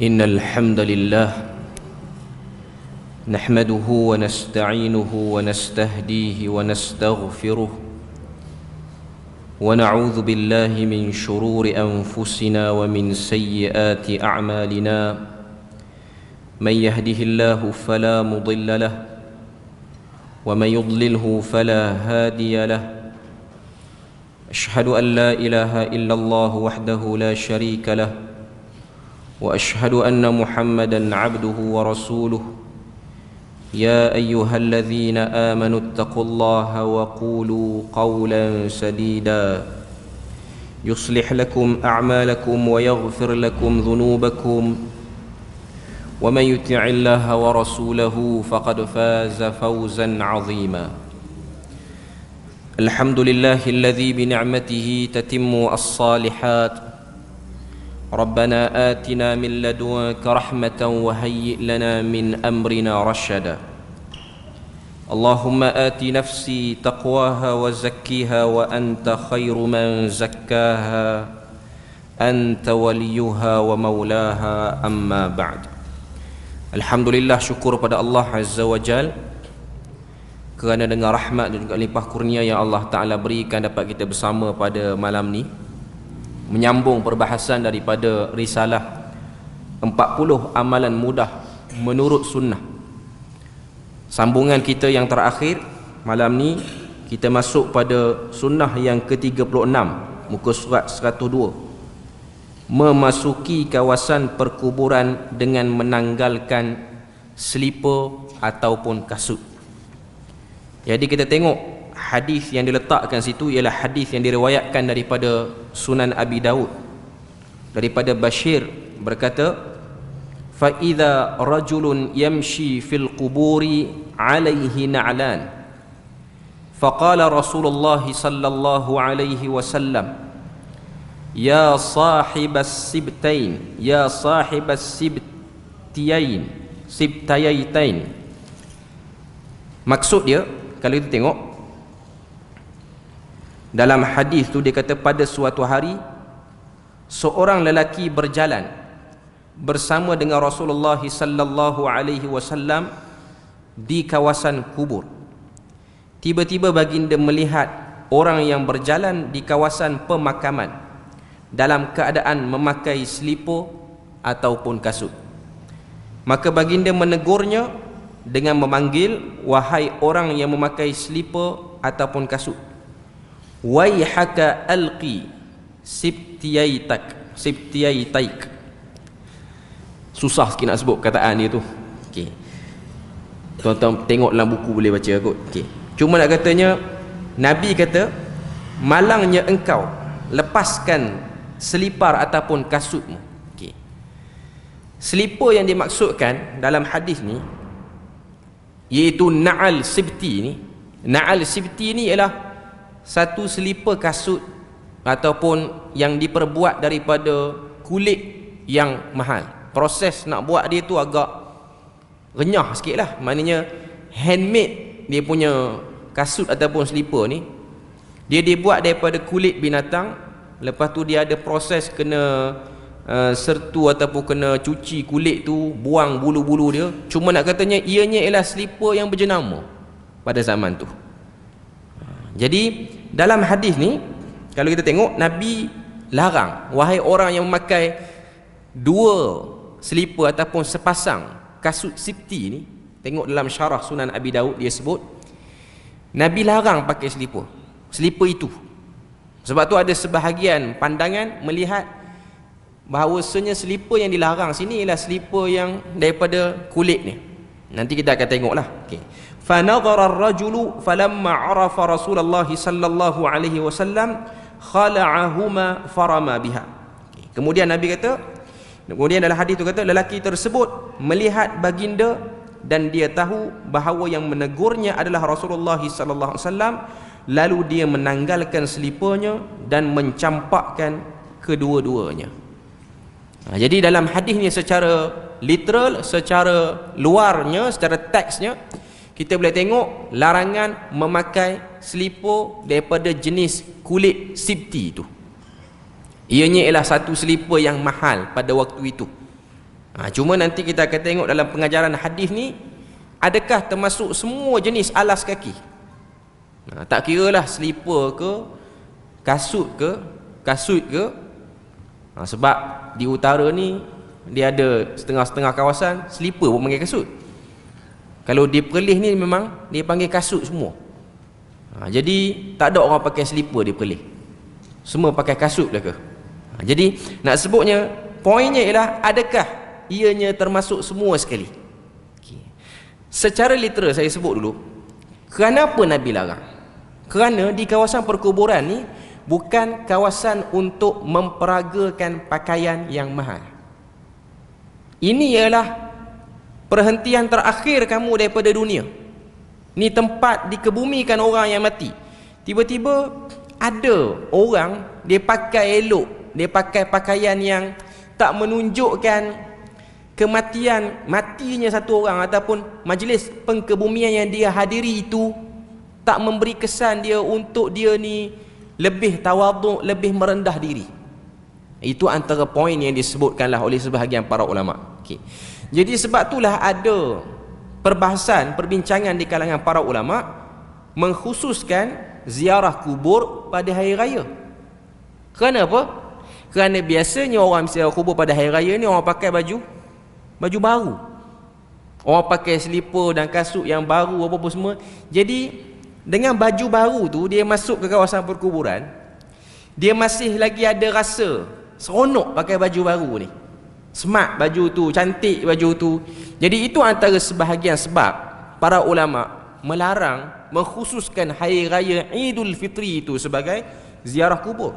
إن الحمد لله نحمده ونستعينه ونستهديه ونستغفره ونعوذ بالله من شرور أنفسنا ومن سيئات أعمالنا من يهده الله فلا مضل له ومن يضلله فلا هادي له أشهد أن لا إله إلا الله وحده لا شريك له وأشهد أن محمدًا عبده ورسوله يا أيها الذين آمنوا اتقوا الله وقولوا قولا سديدا يصلح لكم أعمالكم ويغفر لكم ذنوبكم ومن يطع الله ورسوله فقد فاز فوزا عظيما الحمد لله الذي بنعمته تتم الصالحات ربنا آتنا من لدنك رحمة وهيئ لنا من أمرنا رشدا اللهم آت نفسي تقواها وزكيها وأنت خير من زكاها أنت وليها ومولاها أما بعد. Alhamdulillah, syukur pada Allah Azza wa Jal kerana dengan rahmat dan juga limpah kurnia yang Allah Ta'ala berikan dapat kita bersama pada malam ni menyambung perbahasan daripada risalah 40 amalan mudah menurut sunnah. Sambungan kita yang terakhir malam ni kita masuk pada sunnah yang ke-36, muka surat 102, memasuki kawasan perkuburan dengan menanggalkan selipar ataupun kasut. Jadi kita tengok hadis yang diletakkan situ ialah hadis yang diriwayatkan daripada Sunan Abi Daud daripada Bashir berkata, fa idza rajulun yamshi fil quburi alaihi na'lan faqala Rasulullah sallallahu alaihi wasallam ya sahibas sibtain ya sahibas sibtayatain. Maksud dia, kalau kita tengok dalam hadis tu dia kata pada suatu hari seorang lelaki berjalan bersama dengan Rasulullah sallallahu alaihi wasallam di kawasan kubur. Tiba-tiba baginda melihat orang yang berjalan di kawasan pemakaman dalam keadaan memakai selipar ataupun kasut. Maka baginda menegurnya dengan memanggil, wahai orang yang memakai selipar ataupun kasut, waihaka alqi sibtiyaitaik. Susah sikit nak sebut kataan dia tu. Okey. Tuan-tuan tengok dalam buku boleh baca kot. Okey. Cuma nak katanya Nabi kata, malangnya engkau lepaskan selipar ataupun kasutmu. Okey. Selipar yang dimaksudkan dalam hadis ni iaitu na'al sibti ni. Na'al sibti ni ialah satu selipar kasut ataupun yang diperbuat daripada kulit yang mahal. Proses nak buat dia tu agak renyah sikit lah. Maknanya handmade dia punya kasut ataupun selipar ni. Dia dibuat daripada kulit binatang. Lepas tu dia ada proses kena sertu ataupun kena cuci kulit tu, buang bulu-bulu dia. Cuma nak katanya ianya ialah selipar yang berjenama pada zaman tu. Jadi dalam hadis ni kalau kita tengok, Nabi larang, wahai orang yang memakai dua selipar ataupun sepasang kasut sibti ni. Tengok dalam syarah Sunan Abi Daud dia sebut Nabi larang pakai selipar itu. Sebab tu ada sebahagian pandangan melihat bahawasanya selipar yang dilarang sini ialah selipar yang daripada kulit ni. Nanti kita akan tengoklah. Okey. Fa nadhara ar-rajulu falamma 'arafa Rasulullah sallallahu alaihi wasallam khala'ahuma farama biha. Kemudian Nabi kata, kemudian dalam hadis tu kata lelaki tersebut melihat baginda dan dia tahu bahawa yang menegurnya adalah Rasulullah sallallahu alaihi wasallam, lalu dia menanggalkan seliparnya dan mencampakkan kedua-duanya. Jadi dalam hadis ni secara literal, secara luarnya, secara teksnya kita boleh tengok larangan memakai selipar daripada jenis kulit sibti itu. Ianya ialah satu selipar yang mahal pada waktu itu. Cuma nanti kita akan tengok dalam pengajaran hadis ni, adakah termasuk semua jenis alas kaki. Tak kira lah slipper ke, kasut ke. Sebab di utara ni dia ada setengah-setengah kawasan slipper pun panggil kasut. Kalau di Perlis ni memang dia panggil kasut semua. Jadi tak ada orang pakai slipper di Perlis, semua pakai kasut lah ke. Jadi nak sebutnya, poinnya ialah adakah ianya termasuk semua sekali. Secara literal saya sebut dulu, kenapa Nabi larang? Kerana di kawasan perkuburan ni bukan kawasan untuk memperagakan pakaian yang mahal. Ini ialah perhentian terakhir kamu daripada dunia. Ni tempat dikebumikan orang yang mati. Tiba-tiba ada orang dia pakai elok, dia pakai pakaian yang tak menunjukkan kematian, matinya satu orang, ataupun majlis pengkebumian yang dia hadiri itu tak memberi kesan dia untuk dia ni lebih tawaduk, lebih merendah diri. Itu antara poin yang disebutkanlah oleh sebahagian para ulama. Jadi sebab itulah ada perbahasan, perbincangan di kalangan para ulama mengkhususkan ziarah kubur pada hari raya. Kenapa? Kerana biasanya orang ziarah kubur pada hari raya ni orang pakai baju baru. Orang pakai slipper dan kasut yang baru apa-apa semua. Jadi dengan baju baru tu dia masuk ke kawasan perkuburan, dia masih lagi ada rasa seronok pakai baju baru ni. Smart baju tu, cantik baju tu. Jadi itu antara sebahagian sebab para ulama melarang mengkhususkan hari raya Idul Fitri itu sebagai ziarah kubur.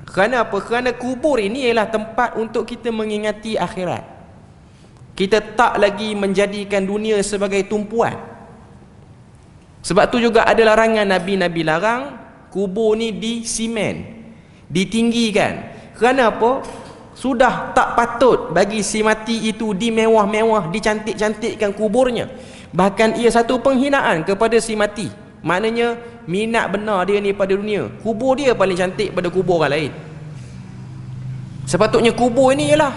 Kerana apa? Kerana kubur ini ialah tempat untuk kita mengingati akhirat. Kita tak lagi menjadikan dunia sebagai tumpuan. Sebab tu juga ada larangan Nabi larang kubur ni disimen, ditinggikan. Kerana apa? Sudah tak patut bagi si mati itu dimewah-mewah, dicantik-cantikkan kuburnya. Bahkan ia satu penghinaan kepada si mati. Maknanya minat benar dia ni pada dunia, kubur dia paling cantik pada kubur orang lain. Sepatutnya kubur ini ialah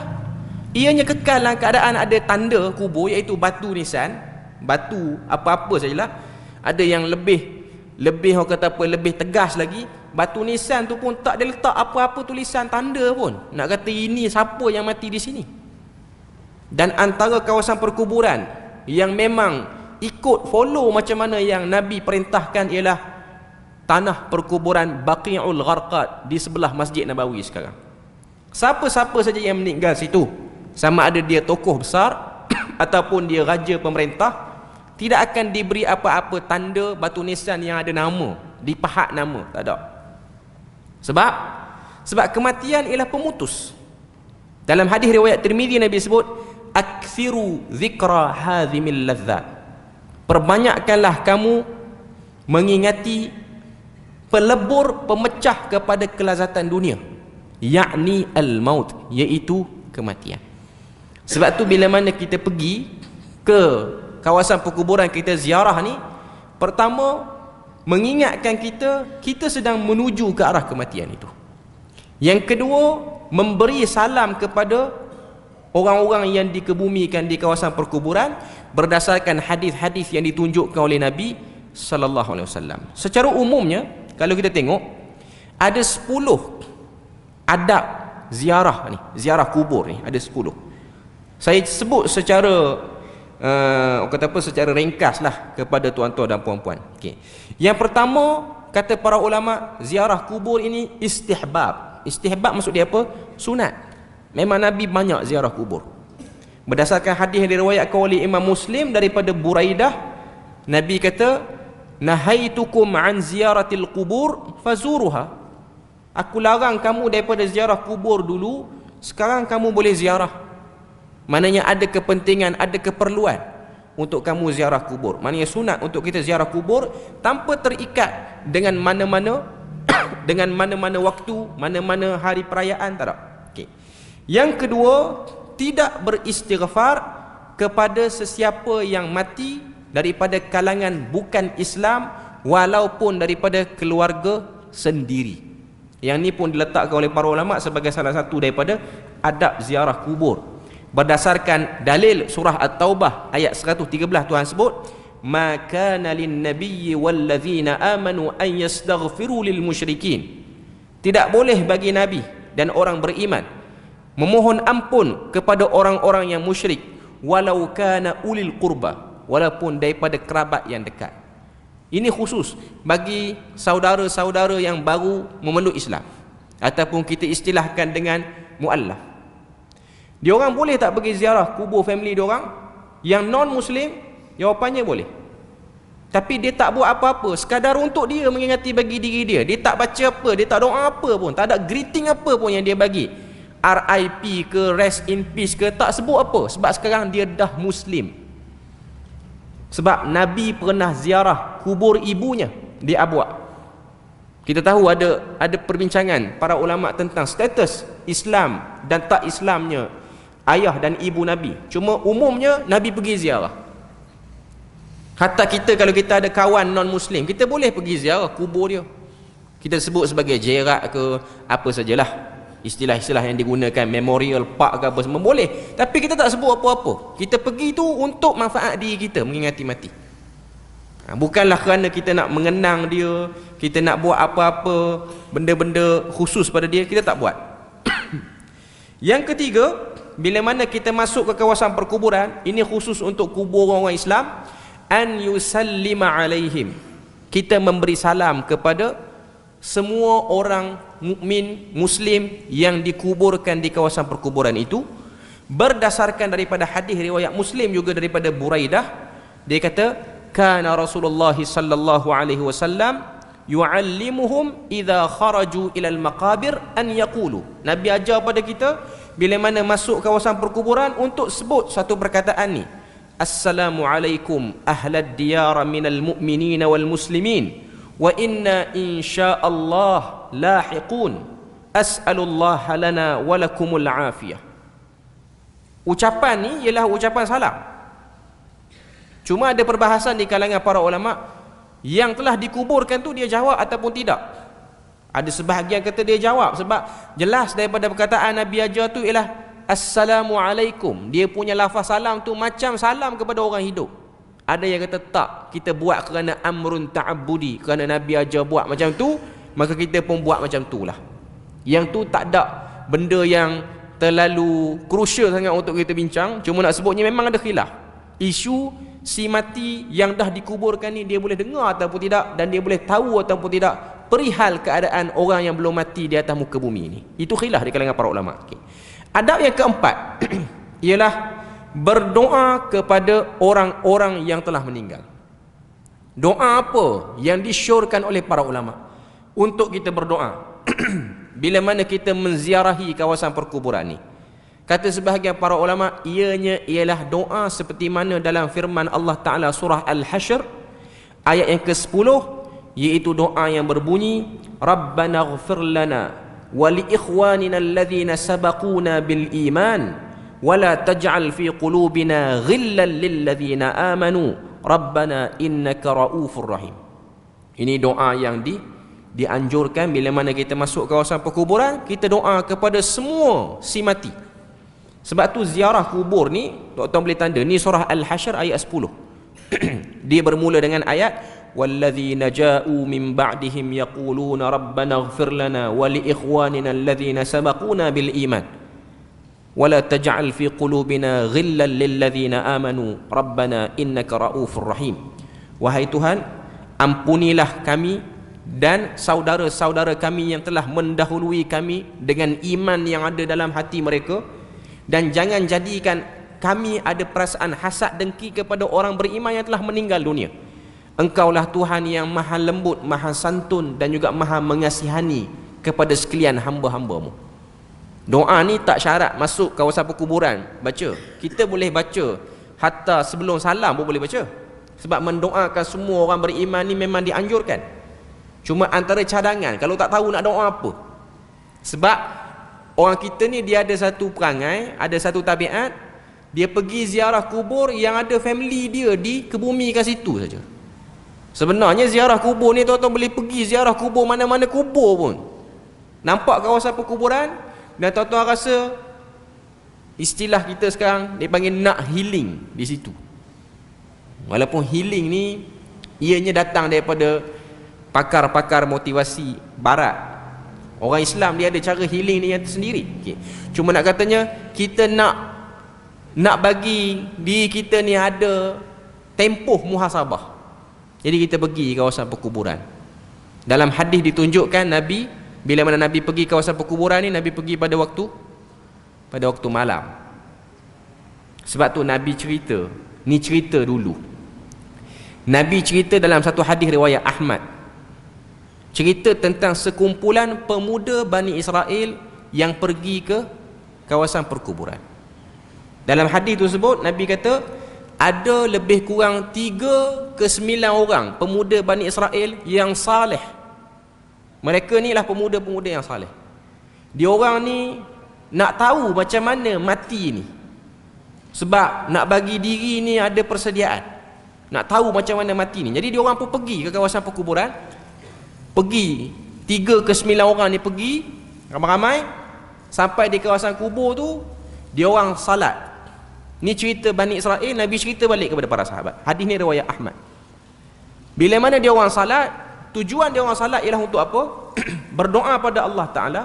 ianya kekal dalam keadaan ada tanda kubur, iaitu batu nisan, batu apa-apa sajalah. Ada yang lebih orang kata apa, lebih tegas lagi. Batu nisan tu pun tak ada letak apa-apa tulisan tanda pun, nak kata ini siapa yang mati di sini. Dan antara kawasan perkuburan yang memang ikut follow macam mana yang Nabi perintahkan ialah tanah perkuburan Baqi'ul Gharqad di sebelah Masjid Nabawi sekarang. Siapa-siapa saja yang meninggal situ, sama ada dia tokoh besar ataupun dia raja pemerintah, tidak akan diberi apa-apa tanda batu nisan yang ada nama, dipahat nama, tak ada. Sebab kematian ialah pemutus. Dalam hadis riwayat Tirmizi Nabi sebut, akthiru zikra hadhimil ladzat. Perbanyakkanlah kamu mengingati pelebur, pemecah kepada kelazatan dunia, yakni al-maut, iaitu kematian. Sebab tu bila mana kita pergi ke kawasan perkuburan, kita ziarah ni, pertama mengingatkan kita sedang menuju ke arah kematian itu. Yang kedua, memberi salam kepada orang-orang yang dikebumikan di kawasan perkuburan berdasarkan hadis-hadis yang ditunjukkan oleh Nabi sallallahu alaihi wasallam. Secara umumnya kalau kita tengok ada 10 adab ziarah ni, ziarah kubur ni ada 10. Saya sebut secara secara ringkas lah kepada tuan-tuan dan puan-puan. Yang pertama, kata para ulama, ziarah kubur ini istihbab. Istihbab maksud dia apa? Sunat. Memang Nabi banyak ziarah kubur. Berdasarkan hadis yang diriwayatkan oleh Imam Muslim daripada Buraidah, Nabi kata, nahaitukum an ziyaratil kubur fazuruha. Aku larang kamu daripada ziarah kubur dulu, sekarang kamu boleh ziarah. Maknanya ada kepentingan, ada keperluan untuk kamu ziarah kubur. Maknanya sunat untuk kita ziarah kubur tanpa terikat dengan mana-mana dengan mana-mana waktu, mana-mana hari perayaan, tak ada. Yang kedua, tidak beristighfar kepada sesiapa yang mati daripada kalangan bukan Islam, walaupun daripada keluarga sendiri. Yang ni pun diletakkan oleh para ulama sebagai salah satu daripada adab ziarah kubur. berdasarkan dalil surah At-Taubah ayat 113. Tuhan sebut, ma kana lin nabiyyi wallazina amanu an yastaghfiru lil musyrikin. Tidak boleh bagi nabi dan orang beriman memohon ampun kepada orang-orang yang musyrik, walau kana ulil qurba, walaupun daripada kerabat yang dekat. Ini khusus bagi saudara-saudara yang baru memeluk Islam, ataupun kita istilahkan dengan muallaf. Diorang boleh tak pergi ziarah kubur family diorang? Yang non-muslim, jawapannya boleh. Tapi dia tak buat apa-apa, sekadar untuk dia mengingati bagi diri dia. Dia tak baca apa, dia tak doa apa pun, tak ada greeting apa pun yang dia bagi. RIP ke, rest in peace ke, tak sebut apa. Sebab sekarang dia dah muslim. Sebab Nabi pernah ziarah kubur ibunya di Abwa. Kita tahu ada perbincangan para ulama tentang status Islam dan tak Islamnya ayah dan ibu Nabi. Cuma umumnya Nabi pergi ziarah. Hatta kita, kalau kita ada kawan non-muslim, kita boleh pergi ziarah kubur dia. Kita sebut sebagai jerak ke apa sajalah, istilah-istilah yang digunakan, memorial park ke apa semua boleh. Tapi kita tak sebut apa-apa. Kita pergi tu untuk manfaat diri kita, mengingati mati. Bukanlah kerana kita nak mengenang dia, kita nak buat apa-apa benda-benda khusus pada dia, kita tak buat. Yang ketiga, bila mana kita masuk ke kawasan perkuburan, ini khusus untuk kubur orang Islam, an yusallima alaihim. Kita memberi salam kepada semua orang mukmin muslim yang dikuburkan di kawasan perkuburan itu, berdasarkan daripada hadis riwayat Muslim juga daripada Buraidah. Dia kata, kana Rasulullah sallallahu alaihi wasallam yuallimuhum idza kharaju ila al-maqabir an yaqulu. Nabi ajar pada kita bila mana masuk kawasan perkuburan untuk sebut satu perkataan ni, assalamu alaikum ahlad diyar minal mu'minin wal muslimin wa inna insyaallah lahiqun as'alullah lana wa lakumul afiyah. Ucapan ni ialah ucapan salam. Cuma ada perbahasan di kalangan para ulama, yang telah dikuburkan tu dia jawab ataupun tidak. Ada sebahagian kata dia jawab, sebab jelas daripada perkataan Nabi ajar tu ialah assalamu alaikum. Dia punya lafaz salam tu macam salam kepada orang hidup. Ada yang kata tak, kita buat kerana amrun ta'abbudi, kerana Nabi ajar buat macam tu, maka kita pun buat macam tu lah. Yang tu tak ada benda yang terlalu crucial sangat untuk kita bincang. Cuma nak sebutnya memang ada khilaf. Isu si mati yang dah dikuburkan ni, dia boleh dengar ataupun tidak, dan dia boleh tahu ataupun tidak perihal keadaan orang yang belum mati di atas muka bumi ni. Itu khilaf di kalangan para ulama. Okay. Adab yang keempat ialah berdoa kepada orang-orang yang telah meninggal. Doa apa yang disyorkan oleh para ulama untuk kita berdoa bila mana kita menziarahi kawasan perkuburan ni? Kata sebahagian para ulama, ianya ialah doa seperti mana dalam firman Allah Ta'ala surah Al-Hashr ayat yang ke-10, iaitu doa yang berbunyi, Rabbana ghfir lana wa li ikhwanina alladhina sabaquna bil iman wa la taj'al fi qulubina ghillan lil ladzina amanu Rabbana innaka raufur rahim. Ini doa yang dianjurkan bila mana kita masuk kawasan perkuburan, kita doa kepada semua si mati. Sebab tu ziarah kubur ni, tuan-tuan boleh tanda, ni surah Al-Hashr ayat 10. Dia bermula dengan ayat walladzina ja'u min ba'dihim yaquluna rabbana ighfir lana wa li ikhwanina alladhina sabaquna bil iman wa la taj'al fi qulubina ghillan lil ladzina amanu rabbana innaka raufur rahim. Wahai Tuhan, ampunilah kami dan saudara-saudara kami yang telah mendahului kami dengan iman yang ada dalam hati mereka, dan jangan jadikan kami ada perasaan hasad dengki kepada orang beriman yang telah meninggal dunia. Engkaulah Tuhan yang maha lembut, maha santun dan juga maha mengasihani kepada sekalian hamba-hambamu. Doa ni tak syarat masuk kawasan perkuburan baca. Kita boleh baca hatta sebelum salam pun boleh baca. Sebab mendoakan semua orang beriman ni memang dianjurkan. Cuma antara cadangan, kalau tak tahu nak doa apa. Sebab orang kita ni dia ada satu perangai, ada satu tabiat, dia pergi ziarah kubur yang ada family dia dikebumikan situ saja. Sebenarnya ziarah kubur ni tuan-tuan boleh pergi ziarah kubur mana-mana kubur pun. Nampak kawasan perkuburan dan tuan-tuan rasa istilah kita sekarang dia panggil nak healing di situ. Walaupun healing ni ianya datang daripada pakar-pakar motivasi barat. Orang Islam dia ada cara healing dia sendiri. Cuma nak katanya kita nak bagi diri kita ni ada tempoh muhasabah. Jadi kita pergi kawasan perkuburan. Dalam hadis ditunjukkan Nabi, bila mana Nabi pergi kawasan perkuburan ni, Nabi pergi pada waktu malam. Sebab tu Nabi cerita, ni cerita dulu. Nabi cerita dalam satu hadis riwayat Ahmad, cerita tentang sekumpulan pemuda Bani Israel yang pergi ke kawasan perkuburan. Dalam hadis tersebut Nabi kata ada lebih kurang 3 ke 9 orang pemuda Bani Israel yang saleh. Mereka ni lah pemuda-pemuda yang saleh. Diorang ni nak tahu macam mana mati ni, sebab nak bagi diri ni ada persediaan, nak tahu macam mana mati ni. Jadi diorang pun pergi ke kawasan perkuburan. Pergi 3 ke 9 orang ni pergi ramai-ramai, sampai di kawasan kubur tu diorang salat. Ni cerita Bani Israel, Nabi cerita balik kepada para sahabat. Hadis ni riwayat Ahmad. Bila mana dia orang salat, tujuan dia orang salat ialah untuk apa? Berdoa pada Allah Ta'ala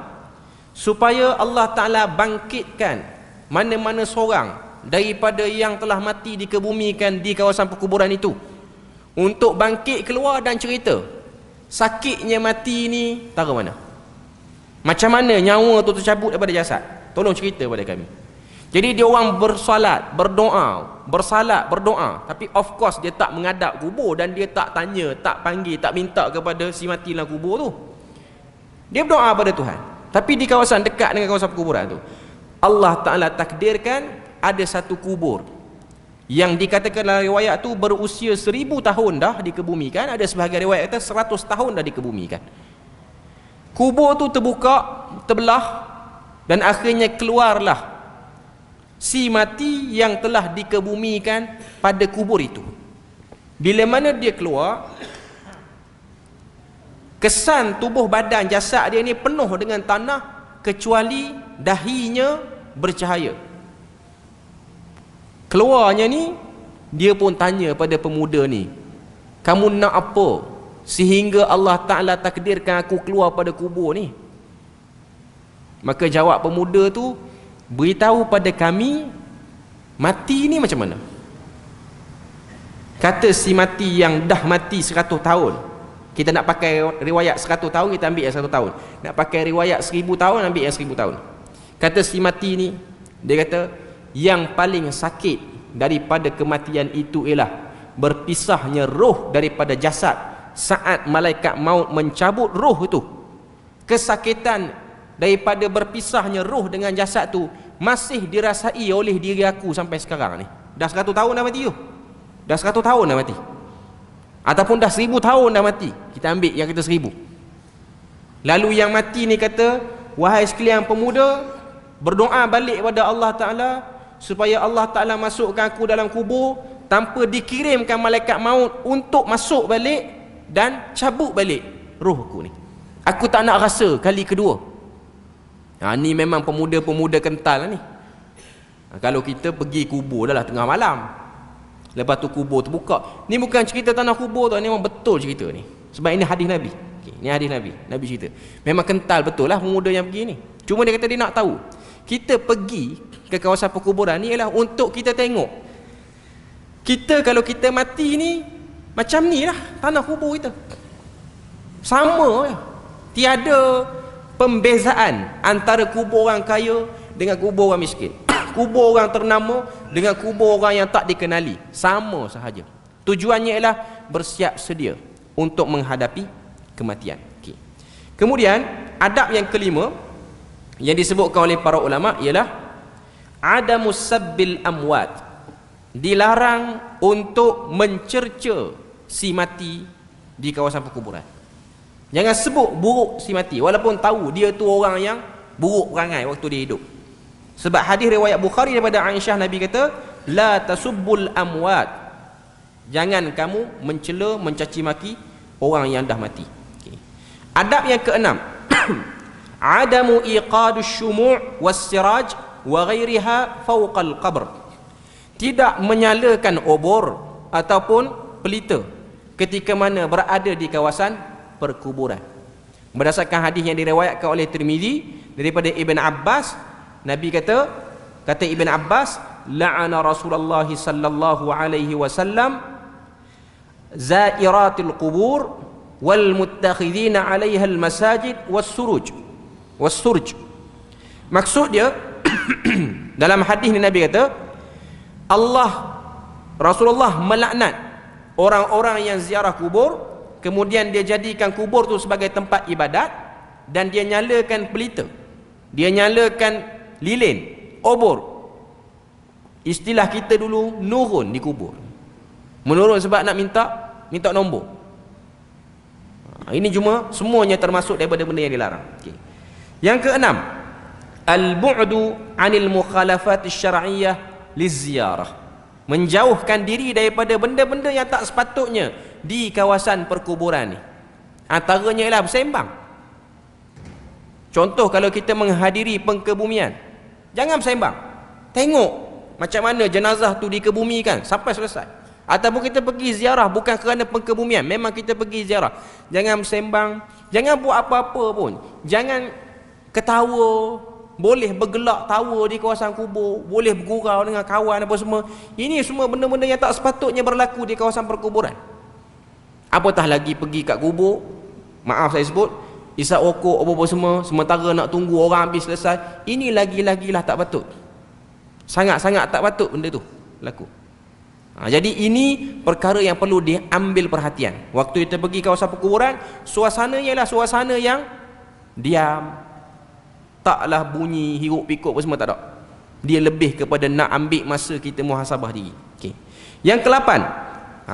supaya Allah Ta'ala bangkitkan mana-mana seorang daripada yang telah mati dikebumikan di kawasan perkuburan itu, untuk bangkit keluar dan cerita sakitnya mati ni tara mana, macam mana nyawa tu tercabut daripada jasad, tolong cerita pada kami. Jadi dia orang bersolat, berdoa, bersalat, berdoa, tapi of course dia tak menghadap kubur dan dia tak tanya, tak panggil, tak minta kepada si mati dalam kubur tu. Dia berdoa pada Tuhan. Tapi di kawasan dekat dengan kawasan perkuburan tu, Allah Ta'ala takdirkan ada satu kubur yang dikatakan dalam riwayat tu berusia 1000 tahun dah dikebumikan. Ada sebahagian riwayat kata 100 tahun dah dikebumikan. Kubur tu terbuka, terbelah, dan akhirnya keluarlah si mati yang telah dikebumikan pada kubur itu. Bila mana dia keluar, kesan tubuh badan jasad dia ni penuh dengan tanah kecuali dahinya bercahaya. Keluarnya ni, dia pun tanya pada pemuda ni, kamu nak apa sehingga Allah Ta'ala takdirkan aku keluar pada kubur ni? Maka jawab pemuda tu, beritahu pada kami mati ni macam mana. Kata si mati yang dah mati 100 tahun, kita nak pakai riwayat 100 tahun, kita ambil yang 100 tahun. Nak pakai riwayat 1000 tahun, ambil yang 1000 tahun. Kata si mati ni, dia kata yang paling sakit daripada kematian itu ialah berpisahnya roh daripada jasad saat malaikat maut mencabut roh itu. Kesakitan daripada berpisahnya roh dengan jasad tu masih dirasai oleh diri aku sampai sekarang ni. Dah 100 tahun dah mati tu. Dah 100 tahun dah mati. Ataupun dah 1000 tahun dah mati. Kita ambil yang kata 1000. Lalu yang mati ni kata, wahai sekalian pemuda, berdoa balik kepada Allah Ta'ala supaya Allah Ta'ala masukkan aku dalam kubur tanpa dikirimkan malaikat maut untuk masuk balik dan cabut balik roh aku ni. Aku tak nak rasa kali kedua. Ni memang pemuda-pemuda kental lah ni. Kalau kita pergi kubur dah lah tengah malam, lepas tu kubur terbuka. Ni bukan cerita tanah kubur tu, ni memang betul cerita ni. Sebab ini hadis Nabi. Ni hadis Nabi. Nabi cerita. Memang kental betul lah pemuda yang pergi ni. Cuma dia kata dia nak tahu. Kita pergi ke kawasan perkuburan ni ialah untuk kita tengok, kita kalau kita mati ni macam ni lah tanah kubur kita, sama lah. Tiada pembezaan antara kubur orang kaya dengan kubur orang miskin, kubur orang ternama dengan kubur orang yang tak dikenali, sama sahaja. Tujuannya ialah bersiap sedia untuk menghadapi kematian. Kemudian adab yang kelima yang disebutkan oleh para ulama ialah adamus sabbil amwat. Dilarang untuk mencerca si mati di kawasan perkuburan. Jangan sebut buruk si mati walaupun tahu dia tu orang yang buruk perangai waktu dia hidup. Sebab hadis riwayat Bukhari daripada Aisyah, Nabi kata, la tasubbul amwat. Jangan kamu mencela, mencaci maki orang yang dah mati. Adab yang keenam adamu iqadus syumu' was siraj wa ghairiha fawqal qabr. Tidak menyalakan obor ataupun pelita ketika mana berada di kawasan perkuburan. Berdasarkan hadis yang diriwayatkan oleh Tirmizi daripada Ibn Abbas, Nabi kata Ibn Abbas, la'ana Rasulullah sallallahu alaihi wasallam zairatil qubur wal muttakhidina 'alaiha al masajid was surj. Maksud dia dalam hadis ni Nabi kata, Rasulullah melaknat orang-orang yang ziarah kubur, kemudian dia jadikan kubur tu sebagai tempat ibadat, dan dia nyalakan pelita, dia nyalakan lilin, obor. Istilah kita dulu, nurun di kubur. Menurun sebab nak minta nombor. Ini cuma semuanya termasuk daripada benda yang dilarang. Okay. Yang keenam, al-bu'du 'anil mukhalafat asy-syar'iyyah liziarah. Menjauhkan diri daripada benda-benda yang tak sepatutnya di kawasan perkuburan ni. Antaranya ialah bersembang. Contoh, kalau kita menghadiri pengkebumian, jangan bersembang. Tengok macam mana jenazah tu dikebumikan sampai selesai. Ataupun kita pergi ziarah bukan kerana pengkebumian, memang kita pergi ziarah, jangan bersembang, jangan buat apa-apa pun. Jangan ketawa, boleh bergelak tawa di kawasan kubur, boleh bergurau dengan kawan apa semua. Ini semua benda-benda yang tak sepatutnya berlaku di kawasan perkuburan. Apatah lagi pergi kat kubur, maaf saya sebut, isap rokok apa-apa semua, sementara nak tunggu orang habis selesai. Ini lagi-lagilah tak patut. Sangat-sangat tak patut benda tu berlaku. Jadi ini perkara yang perlu diambil perhatian. Waktu kita pergi kawasan perkuburan, suasananya ialah suasana yang diam, taklah bunyi hiruk pikuk apa semua, tak ada. Dia lebih kepada nak ambil masa kita muhasabah diri. Okay. Yang ke-8,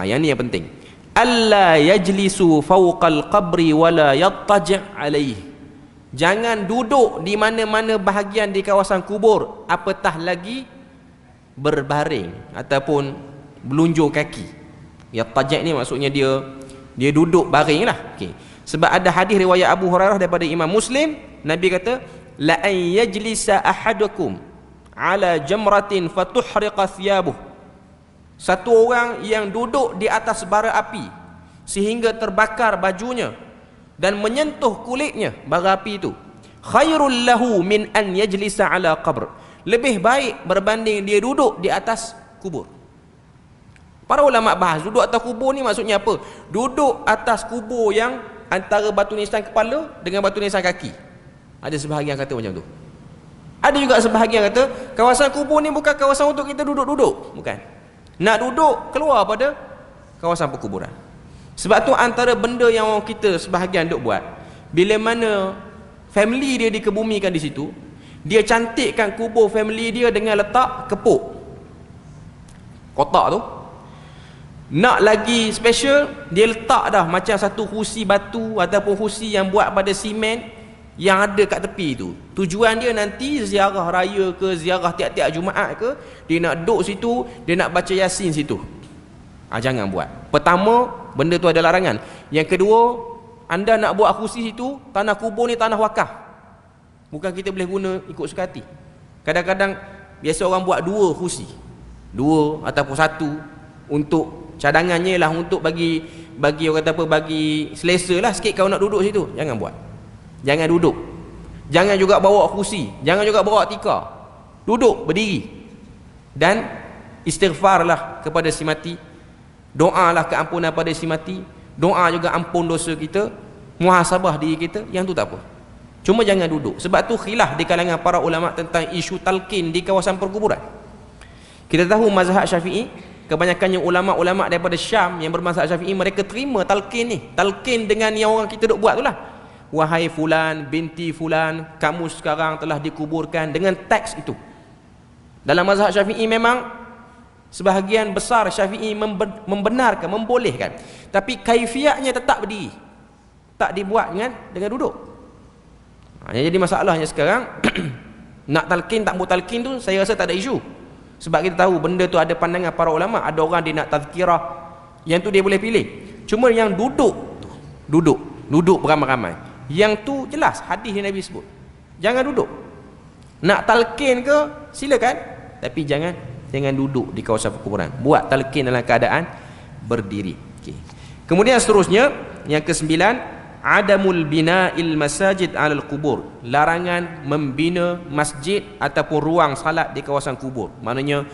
yang ni yang penting, alla yajlisu fawqal qabri wala yattaji' alaih. Jangan duduk di mana-mana bahagian di kawasan kubur, apatah lagi berbaring ataupun belunjuk kaki. Yattaji' ni maksudnya dia duduk baring lah. Okay. Sebab ada hadis riwayat Abu Hurairah daripada Imam Muslim, Nabi kata, la an yajlisa ahadukum ala jamratin fatuhriqa thiyabuh. Satu orang yang duduk di atas bara api sehingga terbakar bajunya dan menyentuh kulitnya bara api itu, khairul lahu min an yajlisa ala qabr. Lebih baik berbanding dia duduk di atas kubur. Para ulama bahas duduk atas kubur ni maksudnya apa? Duduk atas kubur yang antara batu nisan kepala dengan batu nisan kaki. Ada sebahagian kata macam tu. Ada juga sebahagian kata kawasan kubur ni bukan kawasan untuk kita duduk-duduk, bukan. Nak duduk keluar pada kawasan perkuburan. Sebab tu antara benda yang kita sebahagian duk buat, bila mana family dia dikebumikan di situ, dia cantikkan kubur family dia dengan letak kepuk kotak tu. Nak lagi special, dia letak dah macam satu kerusi batu ataupun kerusi yang buat pada simen yang ada kat tepi tu. Tujuan dia nanti ziarah raya ke, ziarah tiap-tiap Jumaat ke, dia nak duduk situ, dia nak baca Yasin situ. Jangan buat. Pertama, benda tu ada larangan. Yang kedua, anda nak buat kerusi situ, tanah kubur ni tanah wakaf. Bukan kita boleh guna ikut suka hati. Kadang-kadang biasa orang buat 2 kerusi, 2 ataupun 1 untuk cadangannya lah, untuk bagi orang kata apa, bagi selesa lah sikit kau nak duduk situ. Jangan buat. Jangan duduk. Jangan juga bawa kerusi, jangan juga bawa tikar. Duduk berdiri dan istighfarlah kepada si mati. Doalah keampunan pada si mati. Doa juga ampun dosa kita, muhasabah diri kita. Yang tu tak apa. Cuma jangan duduk. Sebab tu khilaf di kalangan para ulama tentang isu talqin di kawasan perkuburan. Kita tahu mazhab Syafi'i, kebanyakannya ulama-ulama daripada Syam yang bermazhab Syafi'i, mereka terima talqin ni. Talqin dengan yang orang kita duk buat tu lah. Wahai fulan binti fulan, kamu sekarang telah dikuburkan, dengan teks itu. Dalam mazhab Syafi'i memang sebahagian besar Syafi'i membenarkan, membolehkan, tapi kaifiatnya tetap berdiri, tak dibuat dengan duduk. Jadi masalahnya sekarang nak talqin tak buat talqin tu, saya rasa tak ada isu. Sebab kita tahu benda tu ada pandangan para ulama. Ada orang dia nak tazkirah, yang tu dia boleh pilih. Cuma yang duduk beramai-ramai, yang tu jelas hadis yang Nabi sebut, jangan duduk. Nak talqin ke silakan, tapi jangan duduk di kawasan perkuburan. Buat talqin dalam keadaan berdiri. Okey. Kemudian seterusnya yang ke-9, adamul bina'il masajid 'alal qubur. Larangan membina masjid ataupun ruang salat di kawasan kubur. Maknanya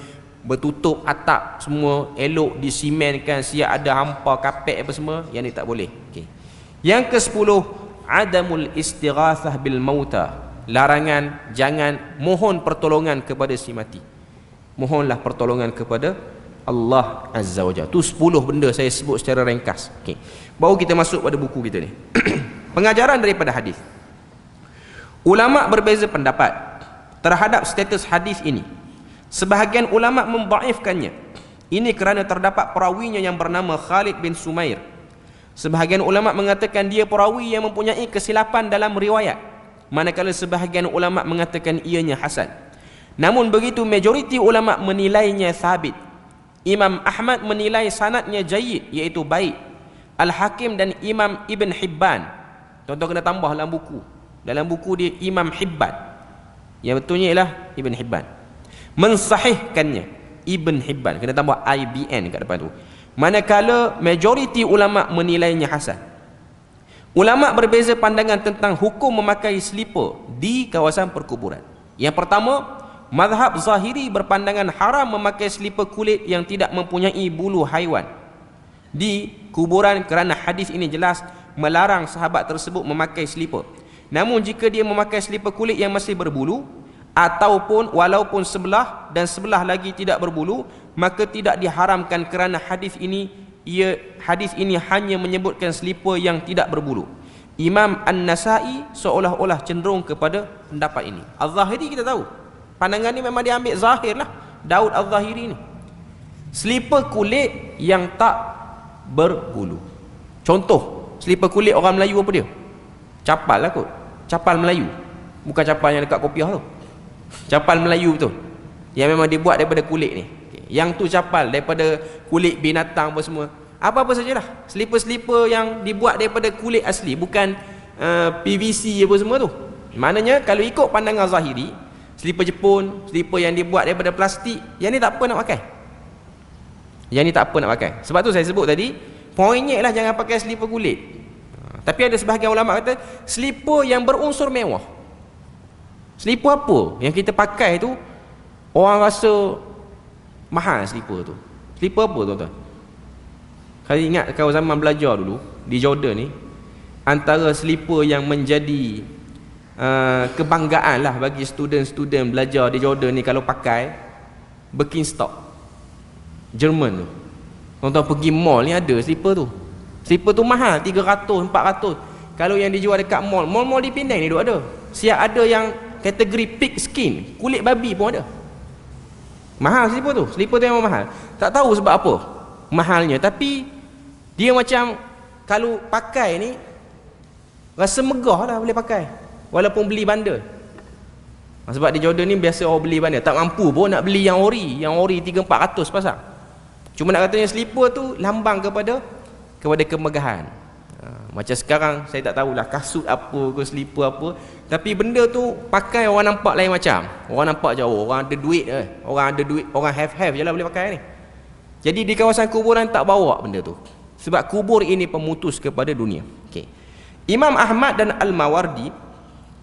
bertutup atap semua, elok disimenkan, siap ada hampa kapek apa semua, yang ni tak boleh. Okey. Yang ke-10, adamul istighathah bil mauta. Larangan jangan mohon pertolongan kepada si mati. Mohonlah pertolongan kepada Allah Azza wa Jalla. Tu 10 benda saya sebut secara ringkas. Okey. Baru kita masuk pada buku kita ni. Pengajaran daripada hadis. Ulama berbeza pendapat terhadap status hadis ini. Sebahagian ulama memdaifkannya. Ini kerana terdapat perawinya yang bernama Khalid bin Sumair. Sebahagian ulama mengatakan dia perawi yang mempunyai kesilapan dalam riwayat, manakala sebahagian ulama mengatakan ianya hasan. Namun begitu majoriti ulama menilainya sabit. Imam Ahmad menilai sanadnya jayyid, iaitu baik. Al-Hakim dan Imam Ibn Hibban, tuan-tuan kena tambah dalam buku. Dalam buku dia Imam Hibban, yang betulnya ialah Ibn Hibban, mensahihkannya. Ibn Hibban, kena tambah IBN kat depan tu. Manakala majoriti ulama menilainya hasan. Ulama berbeza pandangan tentang hukum memakai selipar di kawasan perkuburan. Yang pertama, mazhab Zahiri berpandangan haram memakai selipar kulit yang tidak mempunyai bulu haiwan di kuburan, kerana hadis ini jelas melarang sahabat tersebut memakai selipar. Namun jika dia memakai selipar kulit yang masih berbulu, ataupun walaupun sebelah dan sebelah lagi tidak berbulu, maka tidak diharamkan, kerana hadis ini hanya menyebutkan selipar yang tidak berbulu. Imam An-Nasai seolah-olah cenderung kepada pendapat ini. Al-Zahiri kita tahu pandangan ni memang dia ambil zahir lah, Daud Al-Zahiri ni. Selipar kulit yang tak berbulu. Contoh, selipar kulit orang Melayu apa dia? Capal lah kot. Capal Melayu, bukan capal yang dekat kopiah tu. Capal Melayu betul, yang memang dibuat daripada kulit ni. Yang tu capal daripada kulit binatang apa semua. Apa-apa sajalah, selipar-selipar yang dibuat daripada kulit asli, bukan PVC apa semua tu. Maknanya kalau ikut pandangan Zahiri, selipar Jepun, selipar yang dibuat daripada plastik, yang ni tak apa nak pakai. Yang ni tak apa nak pakai. Sebab tu saya sebut tadi, poinnya ialah jangan pakai selipar kulit. Tapi ada sebahagian ulama kata selipar yang berunsur mewah. Selipar apa yang kita pakai tu orang rasa mahal selipar tu. Selipar apa tuan-tuan? Kalau ingat kau zaman belajar dulu di Jordan ni, antara selipar yang menjadi kebanggaan lah bagi student-student belajar di Jordan ni kalau pakai, Birkenstock Jerman tu. Tuan-tuan pergi mall ni ada selipar tu. Selipar tu mahal, 300, 400. Kalau yang dijual dekat mall di Penang ni ada. Siap ada yang kategori pig skin, kulit babi pun ada. Mahal selipar tu. Selipar tu memang mahal. Tak tahu sebab apa mahalnya, tapi dia macam kalau pakai ni rasa megah lah boleh pakai, walaupun beli bandar. Sebab di Jordan ni biasa orang beli bandar, tak mampu pun nak beli yang ori 300-400 pasang. Cuma nak katanya selipar tu lambang kepada kemegahan. Macam sekarang saya tak tahulah kasut apa ke selipar apa, tapi benda tu pakai orang nampak lain macam. Orang nampak je orang ada duit, orang have je lah boleh pakai ni. Jadi di kawasan kuburan tak bawa benda tu, sebab kubur ini pemutus kepada dunia. Okay. Imam Ahmad dan Al-Mawardi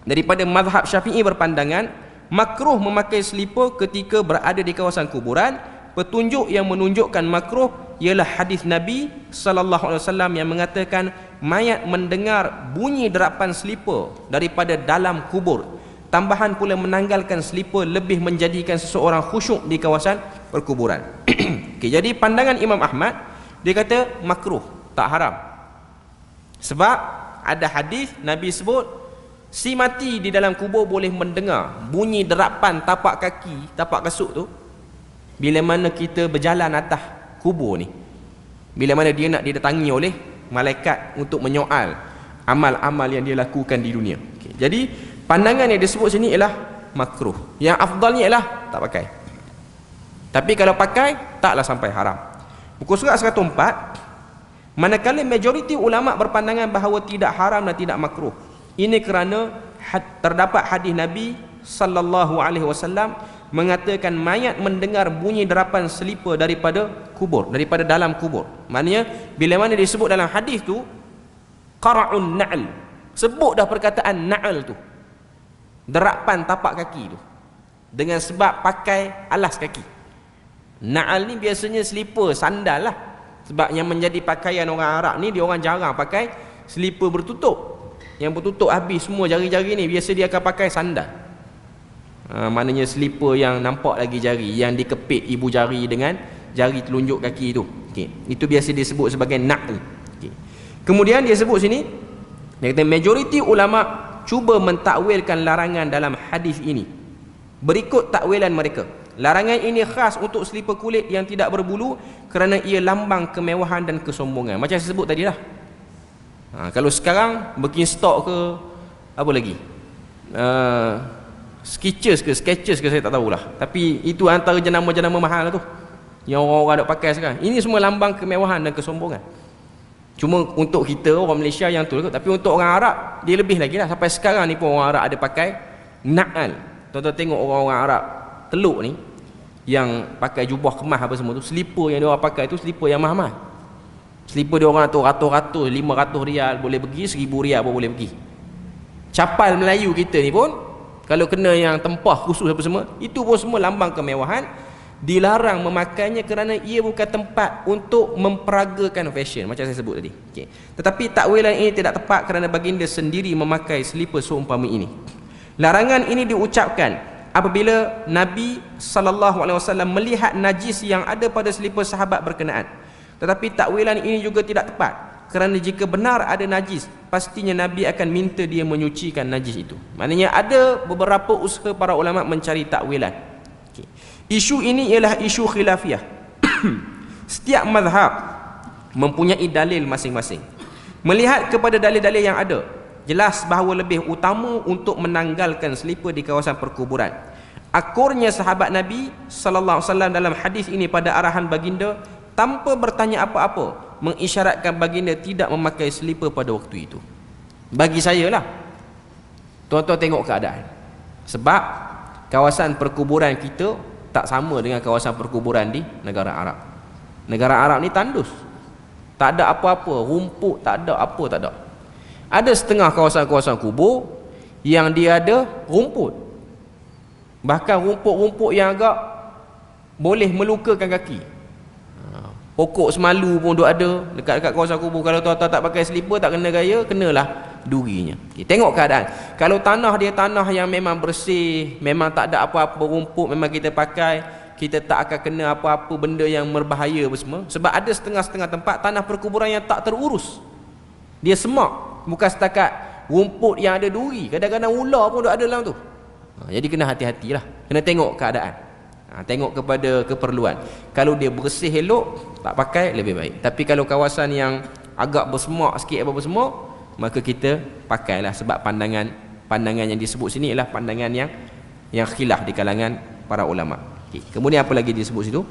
daripada mazhab Syafi'i berpandangan makruh memakai selipar ketika berada di kawasan kuburan. Petunjuk yang menunjukkan makruh ialah hadis Nabi sallallahu alaihi wasallam yang mengatakan mayat mendengar bunyi derapan selipar daripada dalam kubur. Tambahan pula menanggalkan selipar lebih menjadikan seseorang khusyuk di kawasan perkuburan. Okay, jadi pandangan Imam Ahmad, dia kata makruh, tak haram. Sebab ada hadis Nabi sebut si mati di dalam kubur boleh mendengar bunyi derapan tapak kaki, tapak kasut tu bila mana kita berjalan atas kubur ni, bila mana dia nak didatangi oleh malaikat untuk menyoal amal-amal yang dia lakukan di dunia. Okay. Jadi pandangan yang disebut sini ialah makruh. Yang afdalnya ialah tak pakai. Tapi kalau pakai taklah sampai haram. Muka surat 104, manakala majoriti ulama berpandangan bahawa tidak haram dan tidak makruh. Ini kerana terdapat hadis Nabi sallallahu alaihi wasallam mengatakan mayat mendengar bunyi derapan selipar daripada kubur, daripada dalam kubur. Maknanya bila mana disebut dalam hadis tu qara'un na'l, sebut dah perkataan na'l tu, derapan tapak kaki tu, dengan sebab pakai alas kaki. Na'al ni biasanya selipar, sandal lah. Sebab yang menjadi pakaian orang Arab ni, dia orang jarang pakai selipar bertutup. Yang bertutup habis semua jari-jari ni, biasa dia akan pakai sandal. Maknanya selipar yang nampak lagi jari, yang dikepit ibu jari dengan jari telunjuk kaki tu. Okay. Itu biasa disebut sebagai na'al. Okay. Kemudian dia sebut sini, dia kata majoriti ulama cuba mentakwilkan larangan dalam hadis ini. Berikut takwilan mereka. Larangan ini khas untuk selipar kulit yang tidak berbulu kerana ia lambang kemewahan dan kesombongan. Macam saya sebut tadi lah. Kalau sekarang Birkenstock ke apa lagi, Skechers ke saya tak tahulah. Tapi itu antara jenama-jenama mahal lah tu yang orang-orang nak pakai sekarang. Ini semua lambang kemewahan dan kesombongan. Cuma untuk kita orang Malaysia yang tu, tapi untuk orang Arab dia lebih lagi lah. Sampai sekarang ni pun orang Arab ada pakai na'al. Tuan-tuan tengok orang-orang Arab Teluk ni yang pakai jubah kemas apa semua tu, selipar yang dia orang pakai tu selipar yang mahal-mahal. Selipar dia orang tu ratus-ratus, 500 rial boleh pergi, 1000 rial pun boleh pergi. Capal Melayu kita ni pun kalau kena yang tempah khusus apa semua, itu pun semua lambang kemewahan. Dilarang memakainya kerana ia bukan tempat untuk memperagakan fashion, macam saya sebut tadi. Okay. Tetapi takwilan ini tidak tepat kerana baginda sendiri memakai selipar seumpama ini. Larangan ini diucapkan apabila Nabi SAW melihat najis yang ada pada selipar sahabat berkenaan. Tetapi takwilan ini juga tidak tepat kerana jika benar ada najis, pastinya Nabi akan minta dia menyucikan najis itu. Maknanya ada beberapa usaha para ulama mencari takwilan. Okay. Isu ini ialah isu khilafiyah. Setiap mazhab mempunyai dalil masing-masing. Melihat kepada dalil-dalil yang ada, jelas bahawa lebih utama untuk menanggalkan selipar di kawasan perkuburan. Akurnya sahabat Nabi sallallahu alaihi wasallam dalam hadis ini pada arahan baginda tanpa bertanya apa-apa mengisyaratkan baginda tidak memakai selipar pada waktu itu. Bagi saya lah, tuan-tuan tengok keadaan. Sebab kawasan perkuburan kita tak sama dengan kawasan perkuburan di negara Arab. Negara Arab ni tandus, tak ada apa-apa, rumput tak ada, apa tak ada. Ada setengah kawasan-kawasan kubur yang dia ada rumput, bahkan rumput-rumput yang agak boleh melukakan kaki. Pokok semalu pun duk ada dekat-dekat kawasan kubur. Kalau tuan-tuan tak pakai selipar, tak kena gaya, kenalah durinya. Okay, tengok keadaan. Kalau tanah dia tanah yang memang bersih, memang tak ada apa-apa rumput, memang kita pakai, kita tak akan kena apa-apa benda yang berbahaya apa semua. Sebab ada setengah-setengah tempat tanah perkuburan yang tak terurus, dia semak, bukan setakat rumput yang ada duri, kadang-kadang ular pun duk ada dalam tu. Jadi kena hati-hatilah, kena tengok keadaan. Tengok kepada keperluan. Kalau dia bersih elok, tak pakai lebih baik. Tapi kalau kawasan yang agak bersemak sikit apa semua, maka kita pakailah. Sebab pandangan yang disebut sini ialah pandangan yang khilaf di kalangan para ulama. Okay. Kemudian apa lagi disebut situ?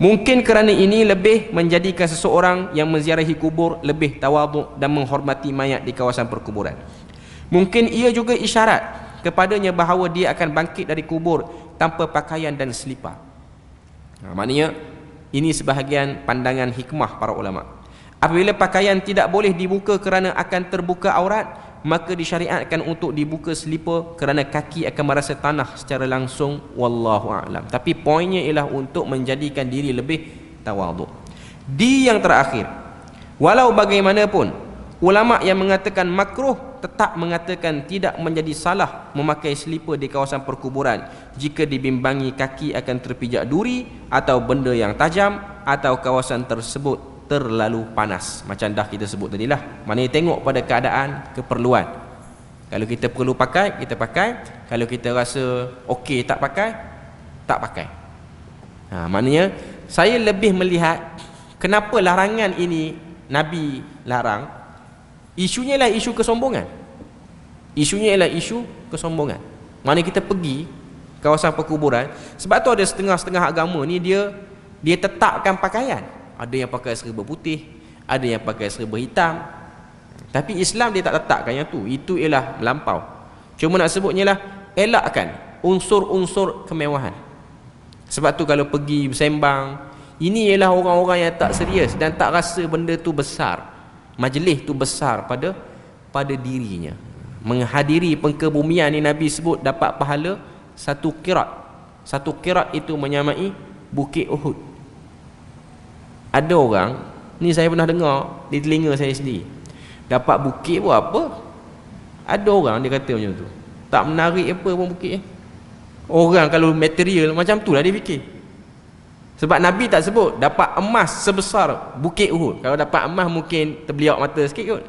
Mungkin kerana ini lebih menjadikan seseorang yang menziarahi kubur lebih tawaduk dan menghormati mayat di kawasan perkuburan. Mungkin ia juga isyarat kepadanya bahawa dia akan bangkit dari kubur tanpa pakaian dan selipar. Maknanya ini sebahagian pandangan hikmah para ulama. Apabila pakaian tidak boleh dibuka kerana akan terbuka aurat, maka disyariatkan untuk dibuka selipar kerana kaki akan merasa tanah secara langsung. Wallahu a'lam. Tapi poinnya ialah untuk menjadikan diri lebih tawaduk. Di yang terakhir, walau bagaimanapun ulama yang mengatakan makruh tetap mengatakan tidak menjadi salah memakai selipar di kawasan perkuburan jika dibimbangi kaki akan terpijak duri atau benda yang tajam atau kawasan tersebut terlalu panas. Macam dah kita sebut tadilah. Maknanya tengok pada keadaan, keperluan. Kalau kita perlu pakai, kita pakai. Kalau kita rasa okey tak pakai, tak pakai. Maknanya saya lebih melihat kenapa larangan ini Nabi larang. Isunya ialah isu kesombongan. Isunya ialah isu kesombongan. Mana kita pergi kawasan perkuburan, sebab tu ada setengah-setengah agama ni dia tetapkan pakaian. Ada yang pakai serba putih, ada yang pakai serba hitam. Tapi Islam dia tak letakkan yang tu. Itu ialah melampau. Cuma nak sebutnya lah elakkan unsur-unsur kemewahan. Sebab tu kalau pergi bersembang, ini ialah orang-orang yang tak serius dan tak rasa benda tu besar, majlis tu besar pada dirinya. Menghadiri pengkebumian ni Nabi sebut dapat pahala 1 qirat. 1 qirat itu menyamai Bukit Uhud. Ada orang, ni saya pernah dengar di telinga saya sendiri, dapat bukit pun apa. Ada orang dia kata macam tu, tak menarik apa pun bukit. Orang kalau material macam tu lah dia fikir. Sebab Nabi tak sebut dapat emas sebesar Bukit Uhud. Kalau dapat emas mungkin terbeliak mata sikit kot.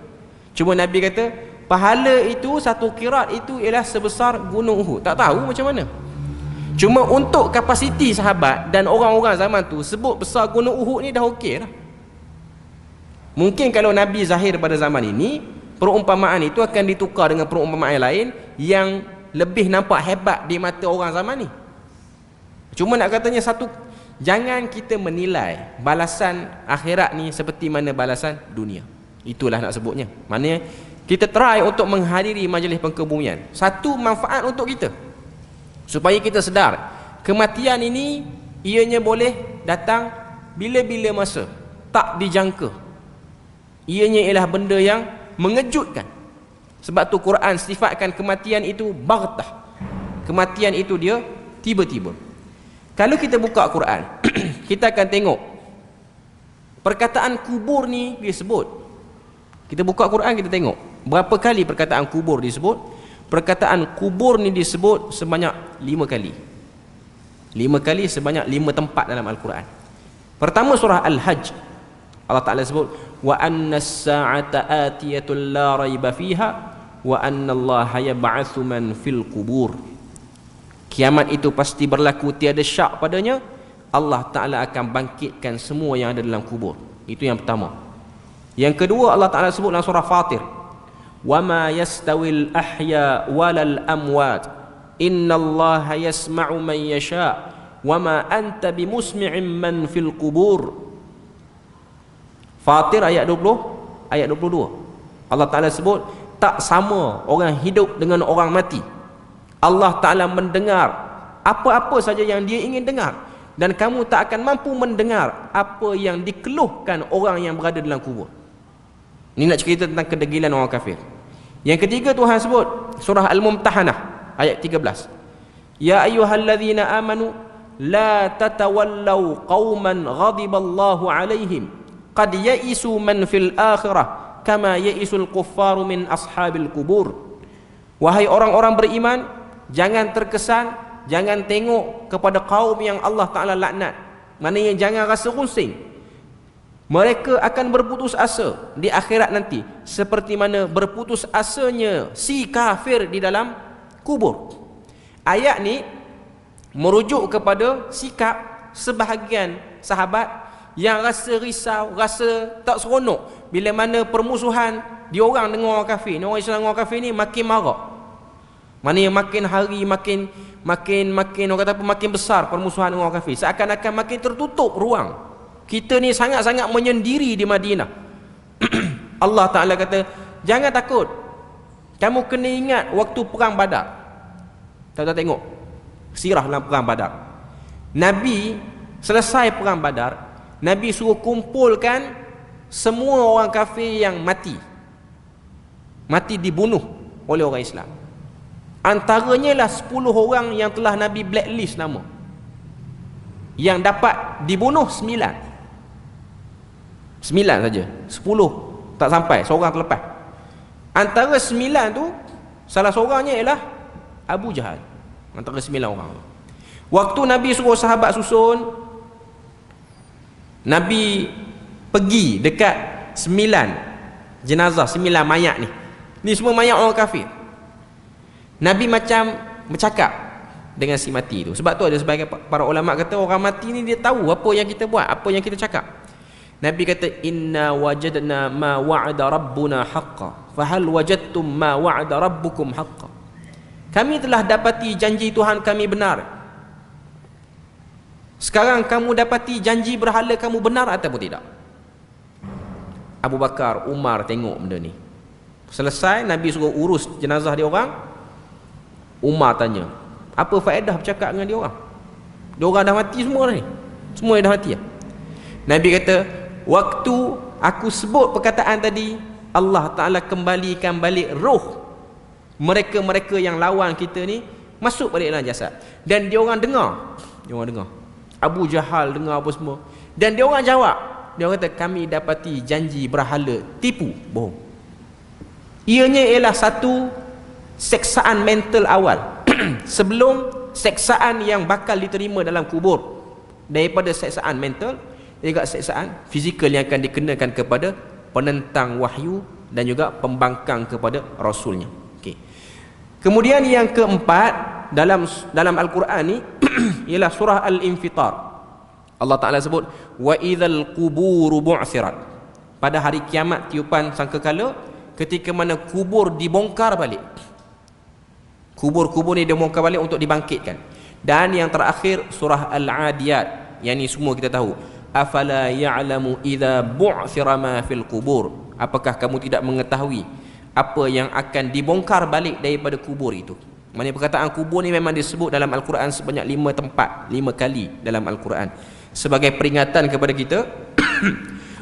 Cuma Nabi kata pahala itu 1 qirat itu ialah sebesar gunung Uhud. Tak tahu macam mana. Cuma untuk kapasiti sahabat dan orang-orang zaman tu, sebut besar gunung Uhud ni dah okey dah. Mungkin kalau Nabi zahir pada zaman ini, perumpamaan itu akan ditukar dengan perumpamaan lain yang lebih nampak hebat di mata orang zaman ni. Cuma nak katanya satu, jangan kita menilai balasan akhirat ni seperti mana balasan dunia. Itulah nak sebutnya. Maknanya kita try untuk menghadiri majlis pengkebumian. Satu manfaat untuk kita, supaya kita sedar kematian ini ianya boleh datang bila-bila masa, tak dijangka. Ianya ialah benda yang mengejutkan. Sebab tu Quran sifatkan kematian itu baghtah. Kematian itu dia tiba-tiba. Kalau kita buka Quran, kita akan tengok perkataan kubur ni disebut. Kita buka Quran, kita tengok berapa kali perkataan kubur disebut. Perkataan kubur ni disebut sebanyak 5 kali. 5 kali sebanyak 5 tempat dalam Al-Quran. Pertama surah Al-Hajj, Allah Ta'ala sebut wa anna as-sa'ata atiyatul la raiba fiha wa anna allaha yab'atsu man fil qubur. Kiamat itu pasti berlaku, tiada syak padanya. Allah Ta'ala akan bangkitkan semua yang ada dalam kubur. Itu yang pertama. Yang kedua, Allah Ta'ala sebut dalam surah Fatir, wa ma yastawil ahya walal amwat innallaha yasma'u man yasha wa ma anta bimusmi'in man fil qubur. Fatir ayat 20, ayat 22. Allah Ta'ala sebut tak sama orang hidup dengan orang mati. Allah Ta'ala mendengar apa-apa saja yang dia ingin dengar, dan kamu tak akan mampu mendengar apa yang dikeluhkan orang yang berada dalam kubur. Ini nak cerita tentang kedegilan orang kafir. Yang ketiga, Tuhan sebut surah Al-Mumtahanah ayat 13, ya ayyuhalladzina amanu la tatawallaw qauman ghadiballahu alaihim qad ya'isu man fil akhirah kama ya'isul kuffaru min ashabil kubur. Wahai orang-orang beriman, jangan terkesan, jangan tengok kepada kaum yang Allah Ta'ala laknat. Maknanya jangan rasa rusing. Mereka akan berputus asa di akhirat nanti seperti mana berputus asanya si kafir di dalam kubur. Ayat ni merujuk kepada sikap sebahagian sahabat yang rasa risau, rasa tak seronok bila mana permusuhan diorang dengan orang kafir. Orang Islam dengan orang kafir ni makin marah. Maknanya makin hari makin orang kata apa, makin besar permusuhan dengan orang kafir. Seakan-akan makin tertutup ruang. Kita ni sangat-sangat menyendiri di Madinah. Allah Ta'ala kata, jangan takut. Kamu kena ingat waktu perang Badar. Kita tengok sirah dalam perang Badar. Nabi selesai perang Badar, Nabi suruh kumpulkan semua orang kafir yang mati dibunuh oleh orang Islam. Antaranya lah 10 orang yang telah Nabi blacklist nama, yang dapat dibunuh 9 saja, 10 tak sampai, seorang terlepas. Antara 9 tu, salah seorangnya ialah Abu Jahal. Antara 9 orang. Waktu Nabi suruh sahabat susun, Nabi pergi dekat 9 jenazah, 9 mayat ni. Ni semua mayat orang kafir. Nabi macam bercakap dengan si mati tu. Sebab tu ada sebagian para ulama kata orang mati ni dia tahu apa yang kita buat, apa yang kita cakap. Nabi kata, inna wajadna ma wa'ada rabbuna haqqan, fahal wajadtum ma wa'ada rabbukum haqqan. Kami telah dapati janji Tuhan kami benar. Sekarang kamu dapati janji berhala kamu benar ataupun tidak? Abu Bakar, Umar tengok benda ni. Selesai Nabi suruh urus jenazah dia orang. Umar tanya, Apa faedah bercakap dengan dia orang? Dia orang dah mati semua ni. Semua dah mati. Nabi kata, waktu aku sebut perkataan tadi, Allah Ta'ala kembalikan balik roh mereka-mereka yang lawan kita ni masuk balik dalam jasad. Dan dia orang dengar. Dia orang dengar. Abu Jahal dengar apa semua. Dan dia orang jawab. Dia orang kata, kami dapati janji berhala. Tipu. Bohong. Ianya ialah satu seksaan mental awal. Sebelum seksaan yang bakal diterima dalam kubur. Daripada seksaan mental, juga seksaan fizikal yang akan dikenakan kepada penentang wahyu dan juga pembangkang kepada rasulnya. Okey. Kemudian yang keempat dalam Al-Quran ni ialah surah Al-Infitar. Allah Ta'ala sebut, wa idzal quburu bu'thirat. Pada hari kiamat tiupan sangkakala, ketika mana kubur dibongkar balik. Kubur-kubur ni dibongkar balik untuk dibangkitkan. Dan yang terakhir surah Al-Adiyat. Yang ni semua kita tahu. Afala ya'lamu idza bu'thira ma fil qubur. Apakah kamu tidak mengetahui apa yang akan dibongkar balik daripada kubur itu? Maksudnya perkataan kubur ni memang disebut dalam Al-Quran sebanyak 5 tempat, 5 kali dalam Al-Quran, sebagai peringatan kepada kita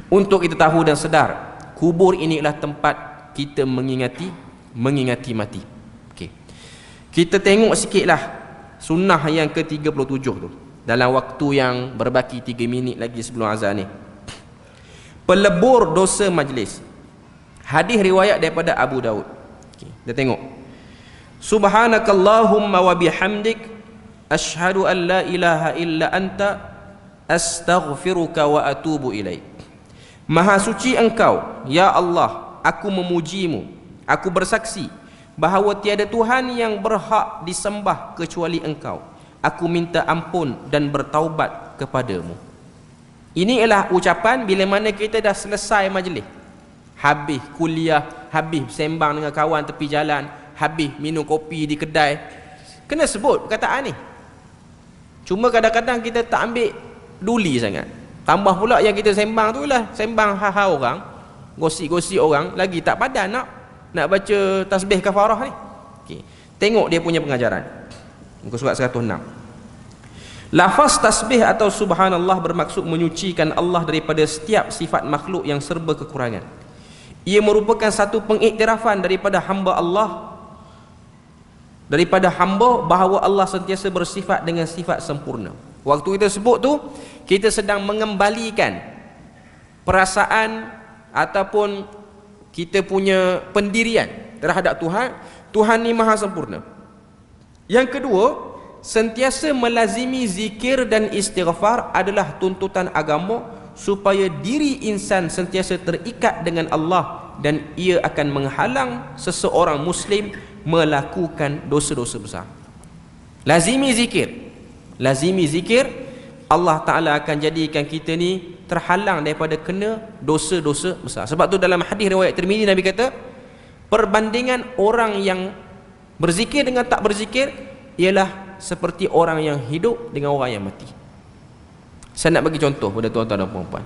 untuk kita tahu dan sedar kubur ini adalah tempat kita mengingati mati. Okey. Kita tengok sikitlah sunnah yang ke-37 tu dalam waktu yang berbaki 3 minit lagi sebelum azan ni. Pelebur dosa majlis. Hadis riwayat daripada Abu Daud. Okey, kita tengok. Subhanakallahumma wa bihamdik asyhadu an la ilaha illa anta astaghfiruka wa atubu ilaik. Maha suci engkau, ya Allah, aku memujimu, aku bersaksi bahawa tiada Tuhan yang berhak disembah kecuali engkau. Aku minta ampun dan bertaubat kepadamu. Ini ialah ucapan bila mana kita dah selesai majlis, habis kuliah, habis sembang dengan kawan tepi jalan, habis minum kopi di kedai, kena sebut perkataan ni. Cuma kadang-kadang kita tak ambil duli sangat. Tambah pula yang kita sembang tu lah sembang ha-ha orang, gosip-gosip orang, lagi tak padan nak baca tasbih kafarah ni. Okay. Tengok dia punya pengajaran. Muka surat 106. Lafaz tasbih atau subhanallah bermaksud menyucikan Allah daripada setiap sifat makhluk yang serba kekurangan. Ia merupakan satu pengiktirafan daripada hamba bahawa Allah sentiasa bersifat dengan sifat sempurna. Waktu kita sebut tu, kita sedang mengembalikan perasaan ataupun kita punya pendirian terhadap Tuhan. Tuhan ni maha sempurna. Yang kedua, sentiasa melazimi zikir dan istighfar adalah tuntutan agama supaya diri insan sentiasa terikat dengan Allah dan ia akan menghalang seseorang Muslim melakukan dosa-dosa besar. Lazimi zikir, Allah Ta'ala akan jadikan kita ni terhalang daripada kena dosa-dosa besar. Sebab tu dalam hadis riwayat Tirmizi Nabi kata, perbandingan orang yang berzikir dengan tak berzikir ialah seperti orang yang hidup dengan orang yang mati. Saya nak bagi contoh pada tuan-tuan dan puan-puan.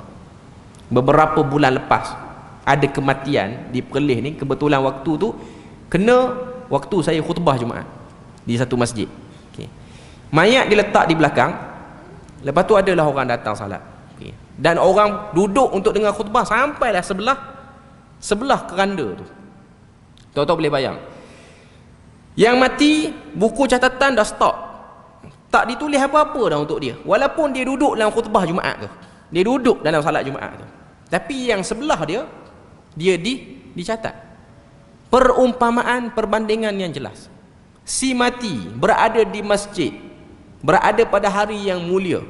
Beberapa bulan lepas ada kematian di Perlis ni. Kebetulan waktu tu kena waktu saya khutbah Jumaat di satu masjid. Okay. Mayat diletak di belakang. Lepas tu adalah orang datang salat. Okay. Dan orang duduk untuk dengar khutbah sampailah sebelah keranda tu. Tuan-tuan boleh bayang. Yang mati, buku catatan dah stop. Tak ditulis apa-apa dah untuk dia. Walaupun dia duduk dalam khutbah Jumaat tu. Dia duduk dalam salat Jumaat tu. Tapi yang sebelah dia dicatat. Perumpamaan, perbandingan yang jelas. Si mati berada di masjid, berada pada hari yang mulia,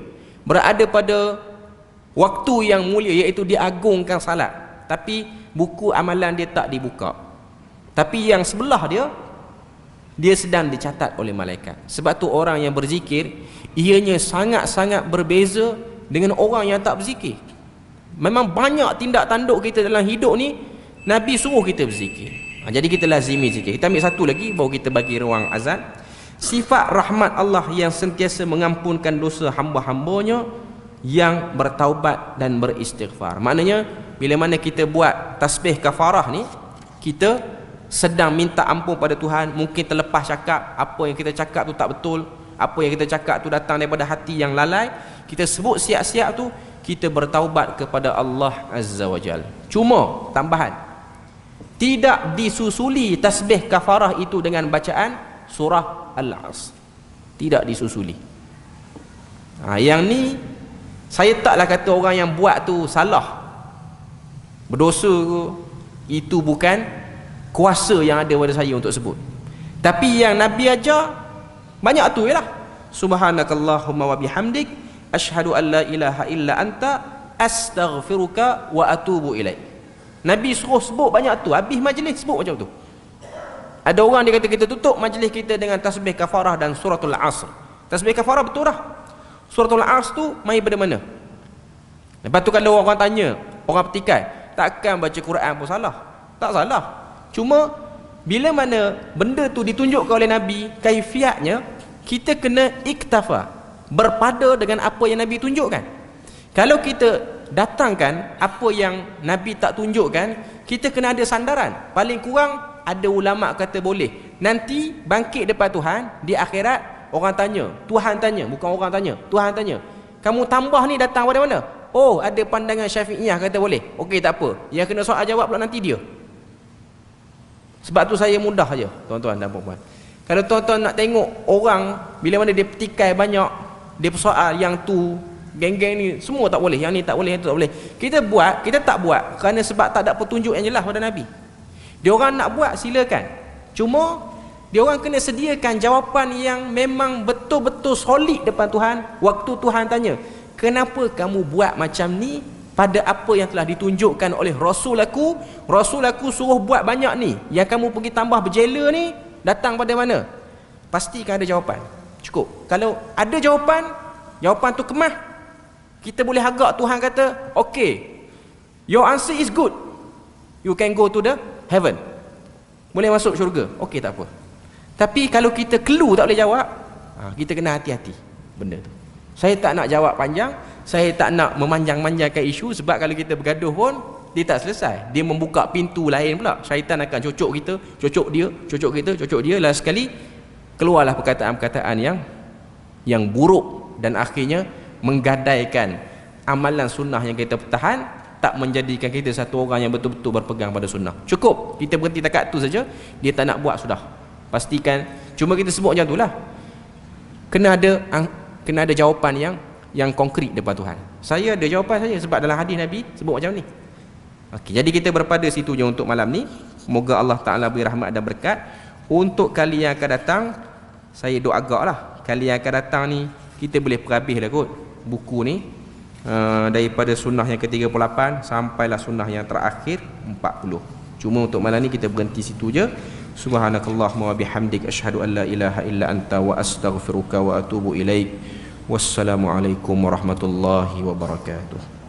berada pada waktu yang mulia, iaitu diagungkan salat. Tapi buku amalan dia tak dibuka. Tapi yang sebelah dia sedang dicatat oleh malaikat. Sebab tu orang yang berzikir, ianya sangat-sangat berbeza dengan orang yang tak berzikir. Memang banyak tindak tanduk kita dalam hidup ni, Nabi suruh kita berzikir. Jadi kita lazimi zikir. Kita ambil satu lagi, baru kita bagi ruang azan. Sifat rahmat Allah yang sentiasa mengampunkan dosa hamba-hambanya yang bertaubat dan beristighfar. Maknanya, bila mana kita buat tasbih kafarah ni, kita sedang minta ampun pada Tuhan, mungkin terlepas cakap, apa yang kita cakap tu tak betul, apa yang kita cakap tu datang daripada hati yang lalai, kita sebut siap-siap tu, kita bertaubat kepada Allah Azza wa Jal. Cuma tambahan, tidak disusuli tasbih kafarah itu dengan bacaan surah Al-Asr, tidak disusuli. Yang ni saya taklah kata orang yang buat tu salah, berdosa ke, itu bukan kuasa yang ada pada saya untuk sebut. Tapi yang Nabi ajar banyak tu ialah subhanakallahumma wa bihamdik asyhadu an la ilaha illa anta astaghfiruka wa atubu ilaik. Nabi suruh sebut banyak tu, habis majlis sebut macam tu. Ada orang dia kata kita tutup majlis kita dengan tasbih kafarah dan suratul Asr. Tasbih kafarah betul dah. Suratul Asr tu mai pada mana? Lepas tu kalau orang tanya, orang petikai, takkan baca Quran pun salah? Tak salah. Cuma bila mana benda tu ditunjukkan oleh Nabi, kaifiatnya kita kena iktafa, berpada dengan apa yang Nabi tunjukkan. Kalau kita datangkan apa yang Nabi tak tunjukkan, kita kena ada sandaran. Paling kurang ada ulama kata boleh. Nanti bangkit depan Tuhan di akhirat, orang tanya, Tuhan tanya, bukan orang tanya, Tuhan tanya, kamu tambah ni datang pada mana? Oh, ada pandangan Syafi'iyah kata boleh. Okey, tak apa, yang kena soal jawab pula nanti dia. Sebab tu saya mudah aja, tuan-tuan dan puan-puan. Kalau tuan-tuan nak tengok orang bila mana dia petikai banyak, dia persoal yang tu, geng-geng ni semua tak boleh, yang ni tak boleh, yang tu tak boleh. Kita buat, kita tak buat kerana sebab tak ada petunjuk yang jelas pada Nabi. Dia orang nak buat silakan. Cuma dia orang kena sediakan jawapan yang memang betul-betul solid depan Tuhan. Waktu Tuhan tanya, kenapa kamu buat macam ni pada apa yang telah ditunjukkan oleh Rasul aku suruh buat banyak ni, yang kamu pergi tambah berjela ni datang pada mana? Pastikan ada jawapan. Cukup. Kalau ada jawapan, jawapan tu kemah, kita boleh agak Tuhan kata, okay, your answer is good, you can go to the heaven, boleh masuk syurga. Okay, tak apa. Tapi kalau kita clue tak boleh jawab, kita kena hati-hati benda tu. Saya tak nak jawab panjang, saya tak nak memanjang-manjangkan isu, sebab kalau kita bergaduh pun dia tak selesai, dia membuka pintu lain pula. Syaitan akan cocok kita, cocok dia, cocok kita, cocok dia. Last sekali keluarlah perkataan-perkataan yang buruk, dan akhirnya menggadaikan amalan sunnah yang kita pertahan, tak menjadikan kita satu orang yang betul-betul berpegang pada sunnah. Cukup, kita berhenti takat tu saja. Dia tak nak buat, sudah pastikan. Cuma kita sebut macam itulah, kena ada jawapan yang konkret depan Tuhan. Saya ada jawapan saya, sebab dalam hadis Nabi sebut macam ni. Okey, jadi kita berpada situ je untuk malam ni. Semoga Allah Ta'ala beri rahmat dan berkat. Untuk kali yang akan datang, saya doa agaklah kali yang akan datang ni kita boleh perhabis dah kot buku ni, daripada sunnah yang ke-38 sampailah sunnah yang terakhir 40. Cuma untuk malam ni kita berhenti situ je. Subhanakallahumma wa bihamdik asyhadu an la ilaha illa anta wa astaghfiruka wa atubu ilaik. Wassalamualaikum warahmatullahi wabarakatuh.